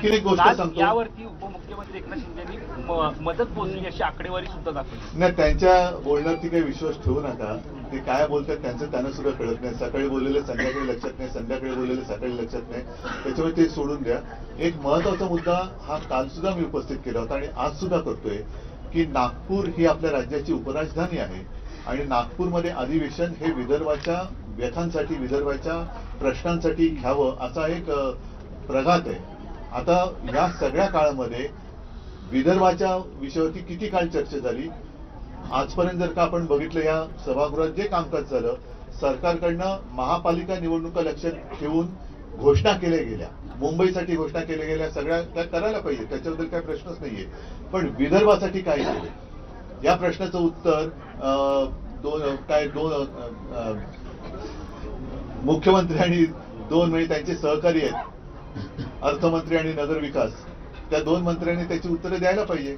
आणखी एक गोष्ट सांगतो, यावरती उपमुख्यमंत्री एकनाथ शिंदेनी मदत पोहोचली अशी आकडेवारी सुद्धा दाखवली. नाही, त्यांच्या बोलण्यावरती काही विश्वास ठेवू नका. ते काय बोलतात त्यांचं त्यांना सुद्धा कळत नाही. सकाळी बोललेलं संध्याकाळी लक्षात नाही, संध्याकाळी बोललेलं सकाळी लक्षात नाही. त्याच्यामुळे ते सोडून द्या. एक महत्वाचा मुद्दा हा काल सुद्धा मी उपस्थित केला होता आणि आज सुद्धा करतोय की नागपूर ही आपल्या राज्याची उपराजधानी आहे आणि नागपूरमध्ये अधिवेशन हे विदर्भाच्या व्यथांसाठी, विदर्भाच्या प्रश्नांसाठी घ्यावं असा एक प्रघात आहे. आता या सगळ्या काळामध्ये विदर्भाच्या विषयावरती किती काळ चर्चा झाली. आजपर्यंत जर का आपण बघितलं या सभागृहात जे कामकाज झालं, सरकारकडनं महापालिका निवडणुका लक्षात ठेवून घोषणा केल्या गेल्या, मुंबईसाठी घोषणा केल्या गेल्या, सगळ्या त्या करायला पाहिजे, त्याच्याबद्दल काही प्रश्नच नाहीये. पण विदर्भासाठी काय केले या प्रश्नाचं उत्तर मुख्यमंत्री आणि दोन म्हणजे त्यांचे सहकारी आहेत, अर्थमंत्री आणि नगर विकास, त्या दोन मंत्र्यांनी त्याची उत्तरं द्यायला पाहिजे.